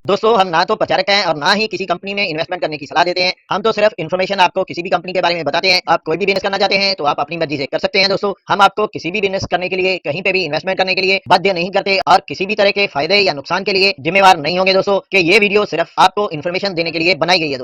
दोस्तों हम ना तो प्रचारक हैं और ना ही किसी कंपनी में इन्वेस्टमेंट करने की सलाह देते हैं। हम तो सिर्फ इन्फॉर्मेशन आपको किसी भी कंपनी के बारे में बताते हैं। आप कोई भी बिजनेस करना चाहते हैं तो आप अपनी मर्जी से कर सकते हैं। दोस्तों हम आपको किसी भी बिजनेस करने के लिए, कहीं पे भी इन्वेस्टमेंट करने के लिए बाध्य नहीं करते और किसी भी तरह के फायदे या नुकसान के लिए जिम्मेवार नहीं होंगे। दोस्तों कि ये वीडियो सिर्फ आपको इन्फॉर्मेशन देने के लिए बनाई गई है।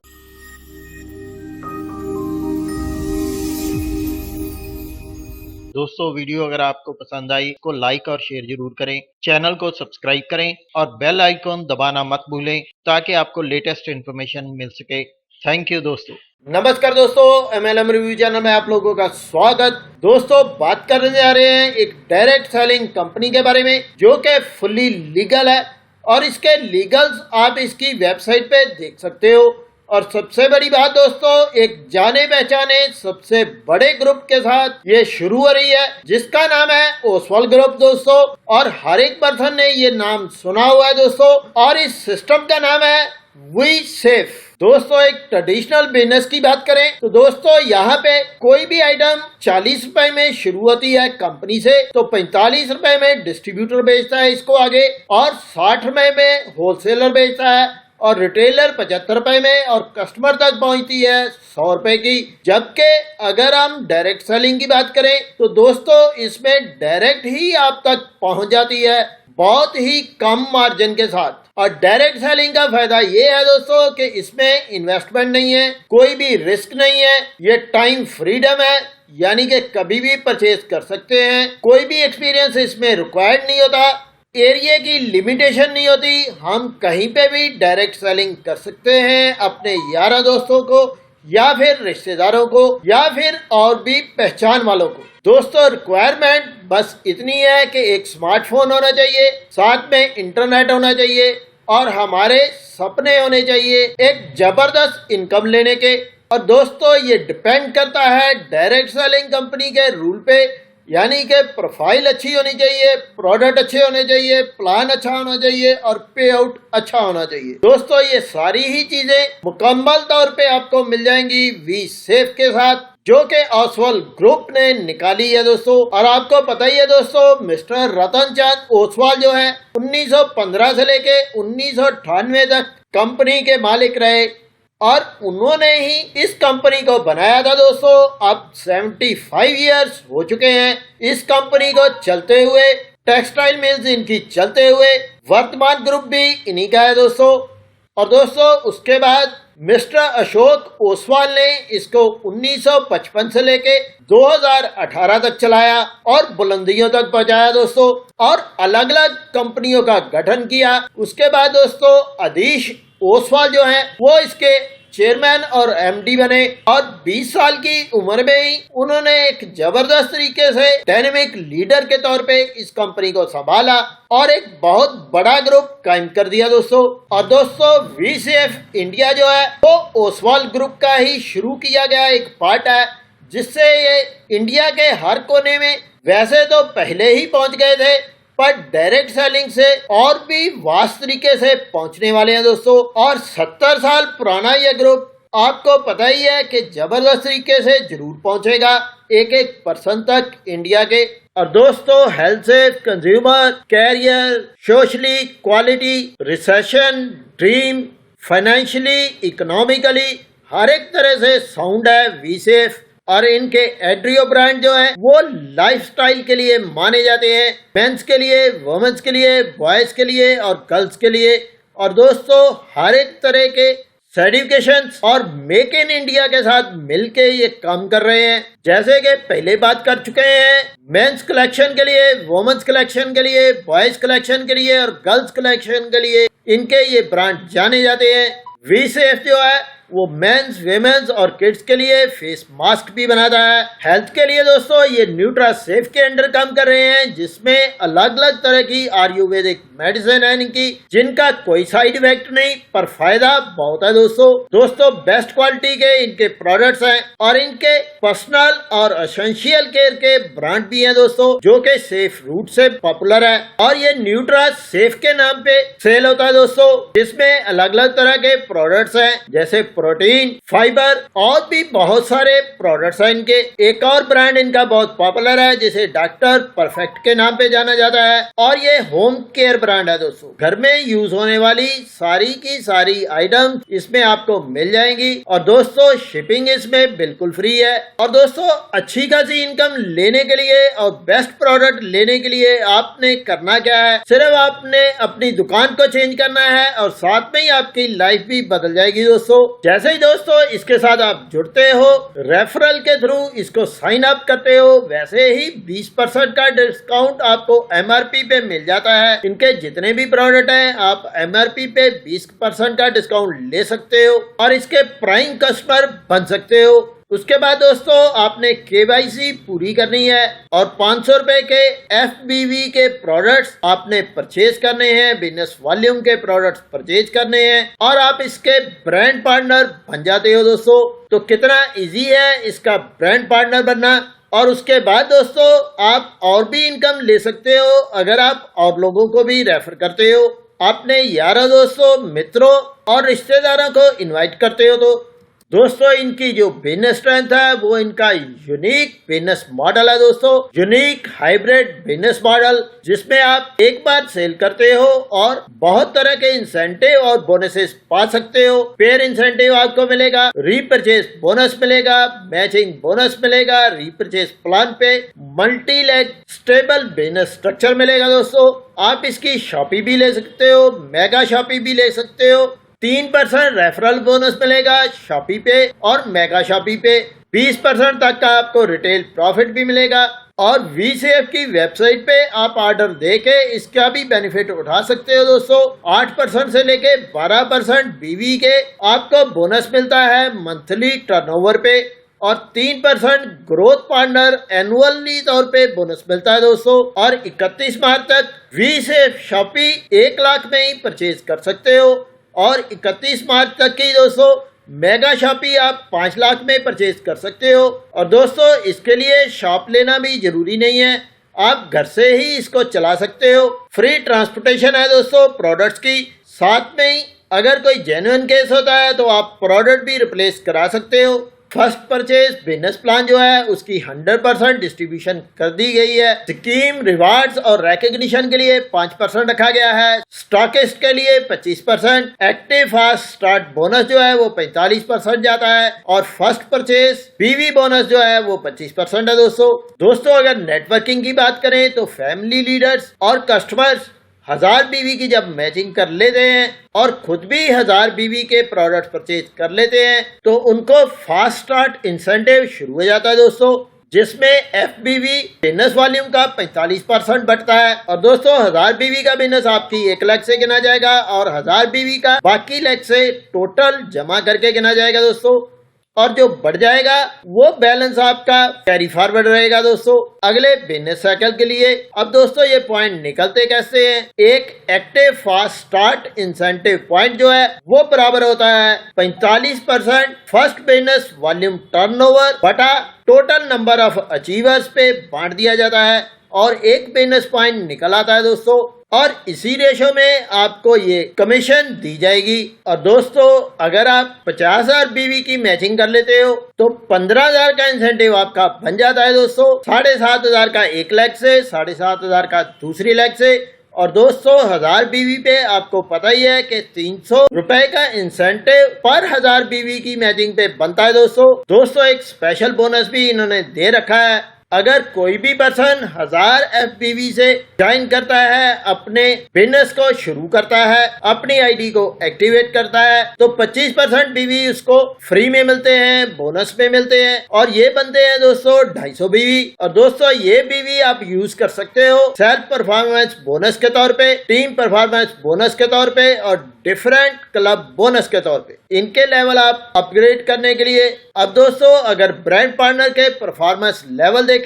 दोस्तों वीडियो अगर आपको पसंद आई तो लाइक और शेयर जरूर करें, चैनल को सब्सक्राइब करें और बेल आइकॉन दबाना मत भूलें ताकि आपको लेटेस्ट इन्फॉर्मेशन मिल सके। थैंक यू दोस्तों। नमस्कार दोस्तों, MLM रिव्यू चैनल में आप लोगों का स्वागत। दोस्तों बात करने जा रहे हैं एक डायरेक्ट सेलिंग कंपनी के बारे में जो कि फुल्ली लीगल है और इसके लीगल्स आप इसकी वेबसाइट पे देख सकते हो। और सबसे बड़ी बात दोस्तों, एक जाने पहचाने सबसे बड़े ग्रुप के साथ ये शुरू हो रही है जिसका नाम है ओसवाल ग्रुप दोस्तों। और हर एक पर्सन ने ये नाम सुना हुआ है दोस्तों। और इस सिस्टम का नाम है वी सेफ। दोस्तों एक ट्रेडिशनल बिजनेस की बात करें तो दोस्तों यहाँ पे कोई भी आइटम 40 रुपए में शुरू होती है कंपनी से, तो 45 रुपए में डिस्ट्रीब्यूटर बेचता है इसको आगे और 60 रुपए में होलसेलर बेचता है और रिटेलर 75 रुपए में और कस्टमर तक पहुंचती है 100 रुपए की। जबकि अगर हम डायरेक्ट सेलिंग की बात करें तो दोस्तों इसमें डायरेक्ट ही आप तक पहुंच जाती है बहुत ही कम मार्जिन के साथ। और डायरेक्ट सेलिंग का फायदा ये है दोस्तों कि इसमें इन्वेस्टमेंट नहीं है, कोई भी रिस्क नहीं है, ये टाइम फ्रीडम है, यानी कि कभी भी परचेज कर सकते हैं। कोई भी एक्सपीरियंस इसमें रिक्वायर्ड नहीं होता, एरिया की लिमिटेशन नहीं होती, हम कहीं पे भी डायरेक्ट सेलिंग कर सकते हैं अपने यारा दोस्तों को या फिर रिश्तेदारों को या फिर और भी पहचान वालों को। दोस्तों रिक्वायरमेंट बस इतनी है कि एक स्मार्टफोन होना चाहिए, साथ में इंटरनेट होना चाहिए और हमारे सपने होने चाहिए एक जबरदस्त इनकम लेने के। और दोस्तों ये डिपेंड करता है डायरेक्ट सेलिंग कंपनी के रूल पे, यानी कि प्रोफाइल अच्छी होनी चाहिए, प्रोडक्ट अच्छे होने चाहिए, प्लान अच्छा होना चाहिए और पे आउट अच्छा होना चाहिए। दोस्तों ये सारी ही चीजें मुकम्मल तौर पे आपको मिल जाएंगी वी सेफ के साथ जो कि ओसवाल ग्रुप ने निकाली है दोस्तों। और आपको पता ही है दोस्तों, मिस्टर रतन चंद ओसवाल जो है 1915 से लेके 1998 तक कंपनी के मालिक रहे और उन्होंने ही इस कंपनी को बनाया था दोस्तों। अब 75 इयर्स हो चुके हैं इस कंपनी को चलते हुए, टेक्सटाइल मिल्स इनकी चलते हुए, वर्तमान ग्रुप भी इन्हीं का है दोस्तों। और दोस्तों उसके बाद मिस्टर अशोक ओसवाल ने इसको 1955 से लेके 2018 तक चलाया और बुलंदियों तक पहुंचाया दोस्तों और अलग अलग कंपनियों का गठन किया। उसके बाद दोस्तों अधीश ओसवाल जो है वो इसके चेयरमैन और MD बने और 20 साल की उम्र में ही उन्होंने एक जबरदस्त तरीके से डायनेमिक लीडर के तौर पे इस कंपनी को संभाला और एक बहुत बड़ा ग्रुप कायम कर दिया दोस्तों। और दोस्तों वी सेफ इंडिया जो है वो ओसवाल ग्रुप का ही शुरू किया गया एक पार्ट है जिससे ये इंडिया के हर कोने में वैसे तो पहले ही पहुंच गए थे पर डायरेक्ट सेलिंग से और भी वास्ट तरीके से पहुंचने वाले हैं दोस्तों। और 70 साल पुराना ये ग्रुप आपको पता ही है कि जबरदस्त तरीके से जरूर पहुंचेगा एक एक पर्सन तक इंडिया के। और दोस्तों health safe, consumer, career, socially, quality, recession, dream, financially, economically हर एक तरह से साउंड है वी सेफ। और इनके एड्रियो ब्रांड जो है वो लाइफस्टाइल के लिए माने जाते हैं, मेंस के लिए, वुमेन्स के लिए, बॉयज के लिए और गर्ल्स के लिए। और दोस्तों हर एक तरह के सर्टिफिकेशंस और मेक इन इंडिया के साथ मिलके ये काम कर रहे हैं। जैसे कि पहले बात कर चुके हैं, मेंस कलेक्शन के लिए, वुमेन्स कलेक्शन के लिए, बॉयज कलेक्शन के लिए और गर्ल्स कलेक्शन के लिए इनके ये ब्रांड जाने जाते हैं। वी सेफ जो है वो मेंस, विमेन्स और किड्स के लिए फेस मास्क भी बनाता है। हेल्थ के लिए दोस्तों ये न्यूट्रा सेफ के अंडर काम कर रहे हैं जिसमें अलग अलग तरह की आयुर्वेदिक मेडिसिन है इनकी जिनका कोई साइड इफेक्ट नहीं पर फायदा बहुत है दोस्तों बेस्ट क्वालिटी के इनके प्रोडक्ट्स हैं और इनके पर्सनल और एसेंशियल केयर के ब्रांड भी हैं दोस्तों जो कि सेफ रूट से पॉपुलर है। और ये न्यूट्रा सेफ के नाम पे सेल होता है दोस्तों जिसमें अलग अलग तरह के प्रोडक्ट्स हैं जैसे प्रोटीन, फाइबर और भी बहुत सारे प्रोडक्ट्स हैं इनके। एक और ब्रांड इनका बहुत पॉपुलर है जिसे डॉक्टर परफेक्ट के नाम पे जाना जाता है और ये होम केयर ब्रांड है दोस्तों। घर में यूज होने वाली सारी की सारी आइटम इसमें आपको मिल जाएंगी और दोस्तों शिपिंग इसमें बिल्कुल फ्री है। और दोस्तों अच्छी खासी इनकम लेने के लिए और बेस्ट प्रोडक्ट लेने के लिए आपने करना क्या है, सिर्फ आपने अपनी दुकान को चेंज करना है और साथ में ही आपकी लाइफ भी बदल जाएगी दोस्तों। जैसे ही दोस्तों इसके साथ आप जुड़ते हो, रेफरल के थ्रू इसको साइन अप करते हो, वैसे ही 20% का डिस्काउंट आपको MRP पे मिल जाता है। इनके जितने भी प्रोडक्ट हैं आप MRP पे 20% का डिस्काउंट ले सकते हो और इसके प्राइम कस्टमर बन सकते हो। उसके बाद दोस्तों आपने KYC पूरी करनी है और 500 रुपए के FBV के प्रोडक्ट्स आपने परचेज करने हैं, बिजनेस वॉल्यूम के प्रोडक्ट्स परचेज करने हैं और आप इसके ब्रांड पार्टनर बन जाते हो दोस्तों। तो कितना इजी है इसका ब्रांड पार्टनर बनना। और उसके बाद दोस्तों आप और भी इनकम ले सकते हो अगर आप और लोगों को भी रेफर करते हो, अपने यारों दोस्तों, मित्रों और रिश्तेदारों को इनवाइट करते हो। तो दोस्तों इनकी जो बिजनेस स्ट्रेंथ है वो इनका यूनिक बिजनेस मॉडल है दोस्तों। यूनिक हाइब्रिड बिजनेस मॉडल जिसमें आप एक बार सेल करते हो और बहुत तरह के इंसेंटिव और बोनसेस पा सकते हो। पेयर इंसेंटिव आपको मिलेगा, रीपरचेज बोनस मिलेगा, मैचिंग बोनस मिलेगा, रीपरचेज प्लान पे multi leg stable business structure मिलेगा दोस्तों। आप इसकी शॉपी भी ले सकते हो, मेगा शॉपी भी ले सकते हो। 3% रेफरल बोनस मिलेगा शॉपी पे और मेगा शॉपी पे। 20% तक का आपको रिटेल प्रॉफिट भी मिलेगा और VCF की वेबसाइट पे आप ऑर्डर देके इसका भी बेनिफिट उठा सकते हो दोस्तों। 8% से लेके 12% BV के आपको बोनस मिलता है मंथली टर्नओवर पे और 3% ग्रोथ पार्टनर एनुअली तौर पे बोनस मिलता है दोस्तों। और 31 मार्च तक VCF शॉपी 1 लाख में ही परचेज कर सकते हो और 31 मार्च तक की दोस्तों मेगा शॉपी आप 5 लाख में परचेज कर सकते हो। और दोस्तों इसके लिए शॉप लेना भी जरूरी नहीं है, आप घर से ही इसको चला सकते हो। फ्री ट्रांसपोर्टेशन है दोस्तों प्रोडक्ट्स की। साथ में ही अगर कोई जेन्युइन केस होता है तो आप प्रोडक्ट भी रिप्लेस करा सकते हो। फर्स्ट परचेज बिजनेस प्लान जो है उसकी 100% डिस्ट्रीब्यूशन कर दी गई है। स्कीम रिवार्ड्स और रिकॉग्निशन के लिए 5% रखा गया है। स्टॉकिस्ट के लिए 25%, एक्टिव फास्ट स्टार्ट बोनस जो है वो 45% जाता है और फर्स्ट परचेज BV बोनस जो है वो 25% है दोस्तों अगर नेटवर्किंग की बात करें तो फैमिली लीडर्स और कस्टमर्स 1000 BV की जब मैचिंग कर लेते हैं और खुद भी 1000 BV के प्रोडक्ट परचेज कर लेते हैं तो उनको फास्ट स्टार्ट इंसेंटिव शुरू हो जाता है दोस्तों, जिसमें FBV बिजनेस वॉल्यूम का 45% बढ़ता है। और दोस्तों 1000 BV का बिजनेस आपकी 1 लाख से गिना जाएगा और 1000 BV का बाकी लाख से टोटल जमा करके गिना जाएगा दोस्तों। और जो बढ़ जाएगा वो बैलेंस आपका कैरी फॉरवर्ड रहेगा दोस्तों अगले बिजनेस साइकिल के लिए। अब दोस्तों ये पॉइंट निकलते कैसे हैं, एक active fast start incentive point जो है वो बराबर होता है 45% फर्स्ट बिजनेस वॉल्यूम टर्नओवर बटा टोटल नंबर ऑफ अचीवर्स पे बांट दिया जाता है और एक बिजनेस पॉइंट निकल आता है दोस्तों और इसी रेशो में आपको ये कमीशन दी जाएगी। और दोस्तों अगर आप 50,000 BV की मैचिंग कर लेते हो तो 15,000 का इंसेंटिव आपका बन जाता है दोस्तों। 7,500 का 1 लाख से, 7,500 का दूसरी लाख से। और दोस्तों 1000 BV पे आपको पता ही है कि 300 रुपए का इंसेंटिव पर 1000 BV की मैचिंग पे बनता है दोस्तों एक स्पेशल बोनस भी इन्होंने दे रखा है। अगर कोई भी पर्सन 1000 FBV से ज्वाइन करता है, अपने बिजनेस को शुरू करता है, अपनी आईडी को एक्टिवेट करता है तो 25% BV उसको फ्री में मिलते हैं, बोनस में मिलते हैं और ये बनते हैं दोस्तों 250 BV। और दोस्तों ये BV आप यूज कर सकते हो सेल्फ परफॉर्मेंस बोनस के तौर पे, टीम परफॉर्मेंस बोनस के तौर पे और डिफरेंट क्लब बोनस के तौर पे। इनके लेवल आप अपग्रेड करने के लिए अब दोस्तों अगर ब्रांड पार्टनर के परफॉर्मेंस लेवल देखें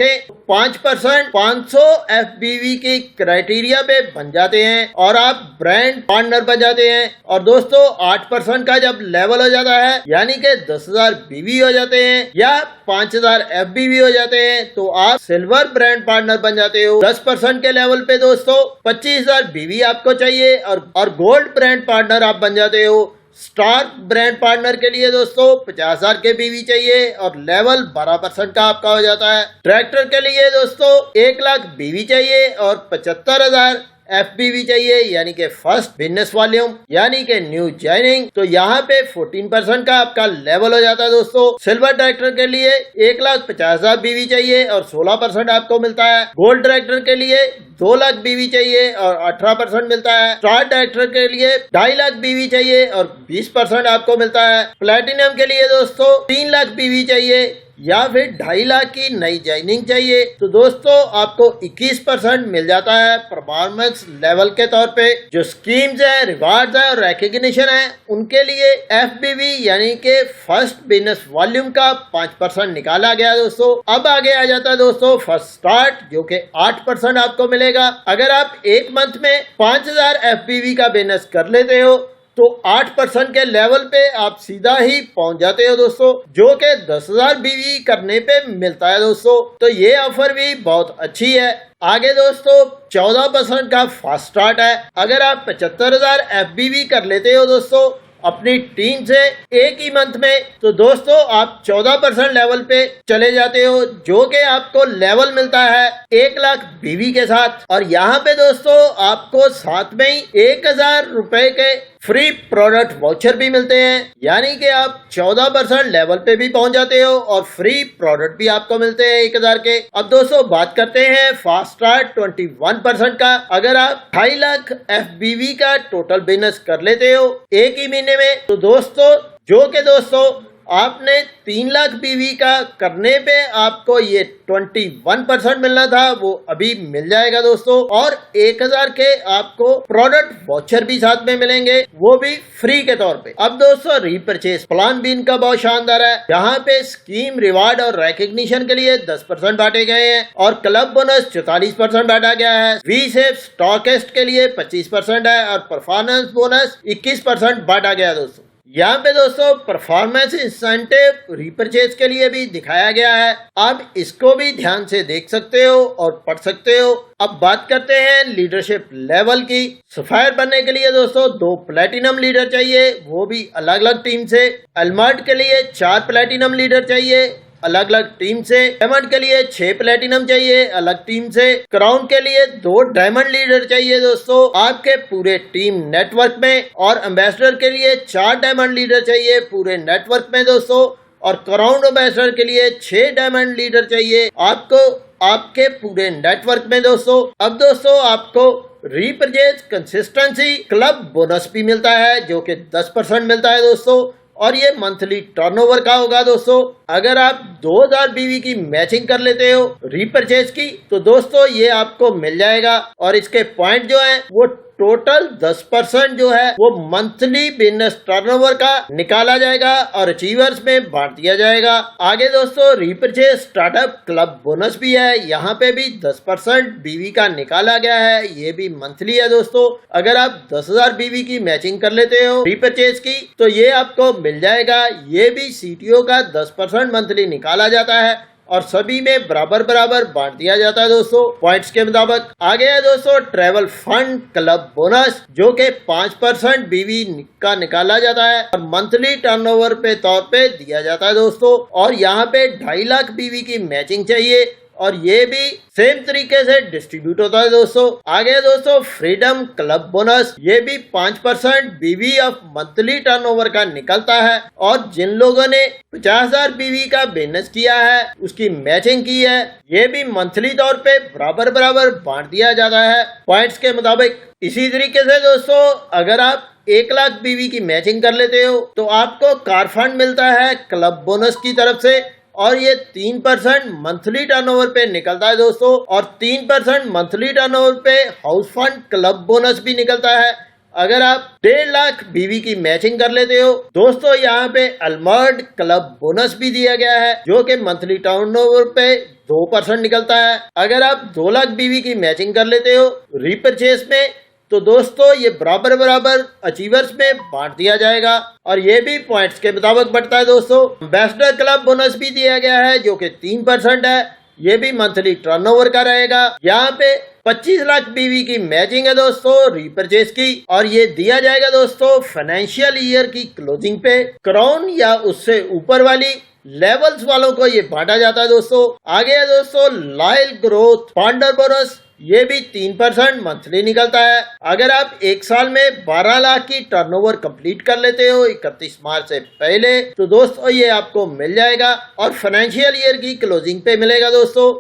5% 500 FBV के क्राइटेरिया पे बन जाते हैं और आप ब्रांड पार्टनर बन जाते हैं। और दोस्तों 8% का जब लेवल हो जाता है यानी कि 10,000 BV हो जाते हैं या 5,000 FBV हो जाते हैं तो आप सिल्वर ब्रांड पार्टनर बन जाते हो। 10% के लेवल पे दोस्तों 25,000 BV आपको चाहिए और गोल्ड ब्रांड पार्टनर आप बन जाते हो स्टार ब्रांड पार्टनर के लिए दोस्तों 50,000 के बीवी चाहिए और लेवल 12% का आपका हो जाता है। ट्रैक्टर के लिए दोस्तों 1 लाख बीवी चाहिए और 75,000 FBV चाहिए, यानी कि फर्स्ट बिजनेस वॉल्यूम, यानी कि न्यू ज्वाइनिंग। तो यहाँ पे 14% का आपका लेवल हो जाता है दोस्तों। सिल्वर ट्रैक्टर के लिए 1,50,000 बीवी चाहिए और 16% आपको मिलता है। गोल्ड ट्रैक्टर के लिए 2 लाख बीवी चाहिए और 18% मिलता है। स्टार ट्रैक्टर के लिए 2.5 लाख बीवी चाहिए और 20% आपको मिलता है। प्लेटिनम के लिए दोस्तों 3 लाख बीवी चाहिए या फिर 2.5 लाख की नई ज्वाइनिंग चाहिए। तो दोस्तों आपको 21% मिल जाता है परफॉर्मेंस लेवल के तौर पे। जो स्कीम्स है, रिवार्ड्स है और रिकॉग्निशन है, उनके लिए FBV यानी कि फर्स्ट बिजनेस वॉल्यूम का 5% निकाला गया दोस्तों। अब आगे आ जाता है दोस्तों फर्स्ट स्टार्ट, जो कि 8% आपको मिलेगा। अगर आप एक मंथ में 5,000 FBV का बिजनेस कर लेते हो तो 8% के लेवल पे आप सीधा ही पहुंच जाते हो दोस्तों, जो कि 10,000 बीवी करने पे मिलता है दोस्तों। तो ये ऑफर भी बहुत अच्छी है। आगे दोस्तों 14% का फास्ट स्टार्ट है। अगर आप 75,000 FBV कर लेते हो दोस्तों अपनी टीम से एक ही मंथ में, तो दोस्तों आप 14% लेवल पे चले जाते हो, जो कि आपको लेवल मिलता है 1 लाख बीवी के साथ। और यहाँ पे दोस्तों आपको साथ में ही 1,000 रुपए के फ्री प्रोडक्ट वाउचर भी मिलते हैं, यानी कि आप 14% लेवल पे भी पहुंच जाते हो और फ्री प्रोडक्ट भी आपको मिलते हैं 1,000 के। अब दोस्तों बात करते हैं फास्ट स्टार्ट 21% का। अगर आप 2.5 लाख FBV का टोटल बिजनेस कर लेते हो एक ही महीने में, तो दोस्तों जो के दोस्तों आपने 3 लाख बीवी का करने पे आपको ये 21% मिलना था, वो अभी मिल जाएगा दोस्तों। और 1,000 के आपको प्रोडक्ट वाउचर भी साथ में मिलेंगे, वो भी फ्री के तौर पे। अब दोस्तों रीपरचेज प्लान भी इनका बहुत शानदार है। यहाँ पे स्कीम, रिवार्ड और रिकॉग्निशन के लिए 10% बांटे गए हैं और क्लब बोनस 44% बांटा गया है। वी सेफ स्टॉकिस्ट के लिए 25% है और परफॉर्मेंस बोनस 21% बांटा गया है दोस्तों। यहाँ पे दोस्तों परफॉर्मेंस इंसेंटिव रीपरचेज के लिए भी दिखाया गया है, आप इसको भी ध्यान से देख सकते हो और पढ़ सकते हो। अब बात करते हैं लीडरशिप लेवल की। सफायर बनने के लिए दोस्तों 2 प्लेटिनम लीडर चाहिए, वो भी अलग अलग टीम से। अलमर्ड के लिए 4 प्लेटिनम लीडर चाहिए अलग अलग टीम से। डायमंड के लिए 6 प्लेटिनम चाहिए अलग टीम से। क्राउन के लिए 2 डायमंड लीडर चाहिए दोस्तों आपके पूरे टीम नेटवर्क में। और एम्बेसडर के लिए 4 डायमंड लीडर चाहिए पूरे नेटवर्क में दोस्तों। और क्राउन एम्बेसडर के लिए 6 डायमंड लीडर चाहिए आपको आपके पूरे नेटवर्क में दोस्तों। अब दोस्तों आपको रीपरचेज कंसिस्टेंसी क्लब बोनस भी मिलता है, जो कि 10% मिलता है दोस्तों। और ये मंथली टर्नओवर का होगा दोस्तों। अगर आप 2,000 बीवी की मैचिंग कर लेते हो रीपरचेज की, तो दोस्तों ये आपको मिल जाएगा। और इसके पॉइंट जो है वो टोटल 10% जो है वो मंथली बिजनेस टर्नओवर का निकाला जाएगा और अचीवर्स में बांट दिया जाएगा। आगे दोस्तों रीपरचेज स्टार्टअप क्लब बोनस भी है, यहाँ पे भी 10% बीवी का निकाला गया है, ये भी मंथली है दोस्तों। अगर आप 10,000 बीवी की मैचिंग कर लेते हो रीपरचेज की, तो ये आपको मिल जाएगा। ये भी CTO का 10% मंथली निकाला जाता है और सभी में बराबर बराबर बांट दिया जाता है दोस्तों पॉइंट्स के मुताबिक। आगे है दोस्तों ट्रेवल फंड क्लब बोनस, जो कि 5% बीवी का निकाला जाता है और मंथली टर्नओवर पे तौर पे दिया जाता है दोस्तों। और यहाँ पे 2.5 लाख बीवी की मैचिंग चाहिए और ये भी सेम तरीके से डिस्ट्रीब्यूट होता है दोस्तों। आगे दोस्तों फ्रीडम क्लब बोनस, ये भी 5% बीवी ऑफ मंथली टर्नओवर का निकलता है। और जिन लोगों ने 50,000 बीवी का बिजनेस किया है उसकी मैचिंग की है, ये भी मंथली तौर पे बराबर बराबर बांट दिया जाता है पॉइंट्स के मुताबिक। इसी तरीके से दोस्तों अगर आप 1 लाख बीवी की मैचिंग कर लेते हो तो आपको कार फंड मिलता है क्लब बोनस की तरफ से और ये 3% मंथली टर्नओवर पे निकलता है दोस्तों। और 3% मंथली टर्नओवर पे हाउस फंड क्लब बोनस भी निकलता है। अगर आप 1.5 लाख बीवी की मैचिंग कर लेते हो दोस्तों, यहाँ पे अलमर्ड क्लब बोनस भी दिया गया है, जो कि मंथली टर्नओवर पे 2% निकलता है। अगर आप 2 लाख बीवी की मैचिंग कर लेते हो रीपरचेज में, तो दोस्तों ये बराबर बराबर अचीवर्स में बांट दिया जाएगा और ये भी पॉइंट्स के मुताबिक बढ़ता है दोस्तों। एम्बेसडर क्लब बोनस भी दिया गया है, जो कि 3% है। ये भी मंथली टर्नओवर का रहेगा। यहाँ पे 25 लाख बीवी की मैचिंग है दोस्तों रीपरचेज की, और ये दिया जाएगा दोस्तों फाइनेंशियल ईयर की क्लोजिंग पे। क्राउन या उससे ऊपर वाली लेवल्स वालों को ये बांटा जाता है दोस्तों। आगे है दोस्तों लॉयल ग्रोथ फाउंडर बोनस, ये भी 3% मंथली निकलता है। अगर आप एक साल में 12 लाख की टर्नओवर कंप्लीट कर लेते हो 31 मार्च से पहले, तो दोस्तों ये आपको मिल जाएगा, और फाइनेंशियल ईयर की क्लोजिंग पे मिलेगा दोस्तों।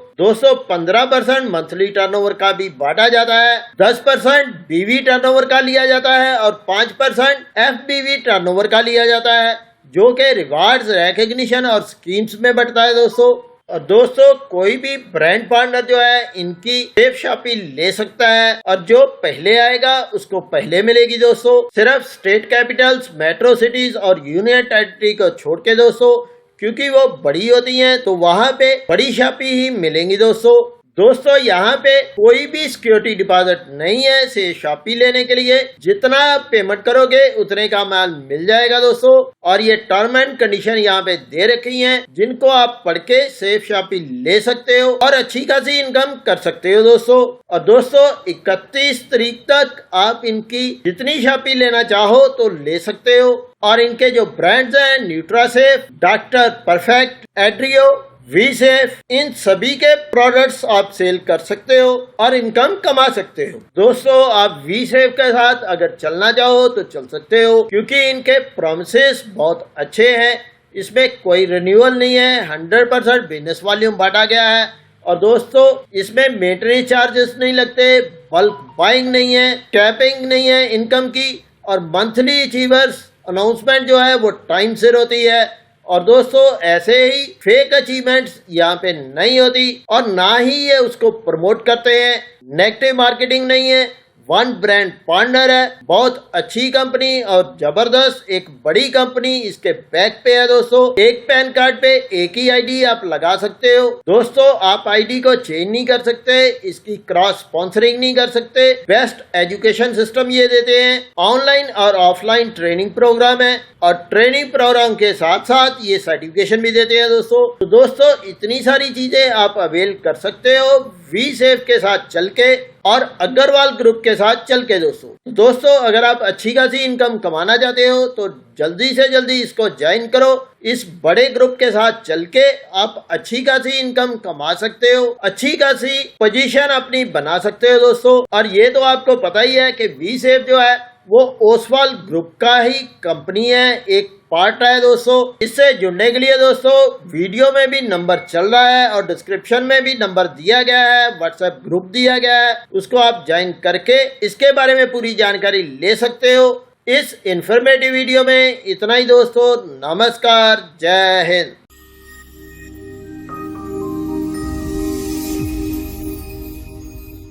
15% मंथली टर्नओवर का भी बांटा जाता है, 10% बीवी टर्नओवर का लिया जाता है, और 5% एफबीवी टर्नओवर का लिया जाता है, जो कि रिवार्ड्स, रिकग्निशन और स्कीम्स में बढ़ता है दोस्तों। और दोस्तों कोई भी ब्रांड पार्टनर जो है इनकी सेफ शॉपी ले सकता है, और जो पहले आएगा उसको पहले मिलेगी दोस्तों। सिर्फ स्टेट कैपिटल्स, मेट्रो सिटीज और यूनियन टेरिटरी को छोड़ के दोस्तों, क्योंकि वो बड़ी होती हैं तो वहां पे बड़ी शॉपी ही मिलेंगी दोस्तों। दोस्तों यहाँ पे कोई भी सिक्योरिटी डिपॉजिट नहीं है से शॉपी लेने के लिए, जितना आप पेमेंट करोगे उतने का माल मिल जाएगा दोस्तों। और ये टर्म एंड कंडीशन यहाँ पे दे रखी हैं, जिनको आप पढ़ के सेफ शॉपी ले सकते हो और अच्छी खासी इनकम कर सकते हो दोस्तों। और दोस्तों 31 तारीख तक आप इनकी जितनी शॉपी लेना चाहो तो ले सकते हो। और इनके जो ब्रांड्स हैं न्यूट्रासेफ, डॉक्टर परफेक्ट, एड्रियो, वी सेफ, इन सभी के प्रोडक्ट्स आप सेल कर सकते हो और इनकम कमा सकते हो। दोस्तों आप वी सेफ के साथ अगर चलना चाहो तो चल सकते हो, क्योंकि इनके प्रोमिसेस बहुत अच्छे हैं। इसमें कोई रिन्यूअल नहीं है, 100% बिजनेस वॉल्यूम बांटा गया है। और दोस्तों इसमें मेंटेनेंस चार्जेस नहीं लगते, बल्क बाइंग नहीं है, कैपिंग नहीं है इनकम की, और मंथली अचीवर्स अनाउंसमेंट जो है वो टाइम से होती है। और दोस्तों ऐसे ही फेक अचीवमेंट्स यहाँ पे नहीं होती, और ना ही ये उसको प्रमोट करते हैं। नेगेटिव मार्केटिंग नहीं है, वन ब्रांड पार्टनर है, बहुत अच्छी कंपनी और जबरदस्त एक बड़ी कंपनी इसके बैक पे है दोस्तों। एक पैन कार्ड पे एक ही आईडी आप लगा सकते हो दोस्तों। आप आईडी को चेंज नहीं कर सकते, इसकी क्रॉस स्पॉन्सरिंग नहीं कर सकते। बेस्ट एजुकेशन सिस्टम ये देते हैं, ऑनलाइन और ऑफलाइन ट्रेनिंग प्रोग्राम है, और ट्रेनिंग प्रोग्राम के साथ साथ ये सर्टिफिकेशन भी देते हैं दोस्तों। तो दोस्तों इतनी सारी चीजें आप अवेल कर सकते हो वी सेफ के साथ चल के और अग्रवाल ग्रुप के साथ चल के दोस्तों अगर आप अच्छी खासी इनकम कमाना चाहते हो तो जल्दी से जल्दी इसको ज्वाइन करो। इस बड़े ग्रुप के साथ चल के आप अच्छी खासी इनकम कमा सकते हो, अच्छी खासी पोजीशन अपनी बना सकते हो दोस्तों। और ये तो आपको पता ही है कि वी सेफ जो है वो ओसवाल ग्रुप का ही कंपनी है, एक पार्ट है दोस्तों। इससे जुड़ने के लिए दोस्तों वीडियो में भी नंबर चल रहा है और डिस्क्रिप्शन में भी नंबर दिया गया है, व्हाट्सएप ग्रुप दिया गया है, उसको आप ज्वाइन करके इसके बारे में पूरी जानकारी ले सकते हो। इस इंफॉर्मेटिव वीडियो में इतना ही दोस्तों, नमस्कार, जय हिंद।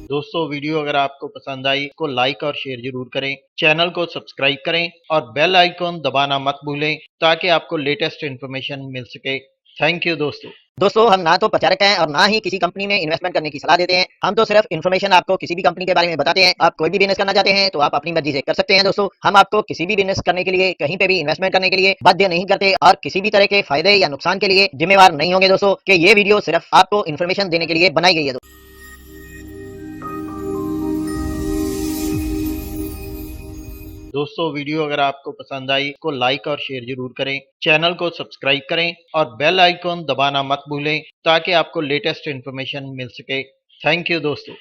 दोस्तों वीडियो अगर आपको पसंद आई तो लाइक और शेयर जरूर करें, चैनल को सब्सक्राइब करें और बेल आइकॉन दबाना मत भूलें ताकि आपको लेटेस्ट इन्फॉर्मेशन मिल सके। थैंक यू दोस्तों हम ना तो प्रचारक हैं और ना ही किसी कंपनी में इन्वेस्टमेंट करने की सलाह देते हैं। हम तो सिर्फ इन्फॉर्मेशन आपको किसी भी कंपनी के बारे में बताते हैं। आप कोई भी बिजनेस करना चाहते हैं तो आप अपनी मर्जी से कर सकते हैं दोस्तों। हम आपको किसी भी बिजनेस करने के लिए, कहीं पे भी इन्वेस्टमेंट करने के लिए बाध्य नहीं करते और किसी भी तरह के फायदे या नुकसान के लिए जिम्मेवार नहीं होंगे दोस्तों, कि ये वीडियो सिर्फ आपको इन्फॉर्मेशन देने के लिए बनाई गई है। दोस्तों वीडियो अगर आपको पसंद आई तो लाइक और शेयर जरूर करें, चैनल को सब्सक्राइब करें और बेल आइकॉन दबाना मत भूलें ताकि आपको लेटेस्ट इन्फॉर्मेशन मिल सके। थैंक यू दोस्तों।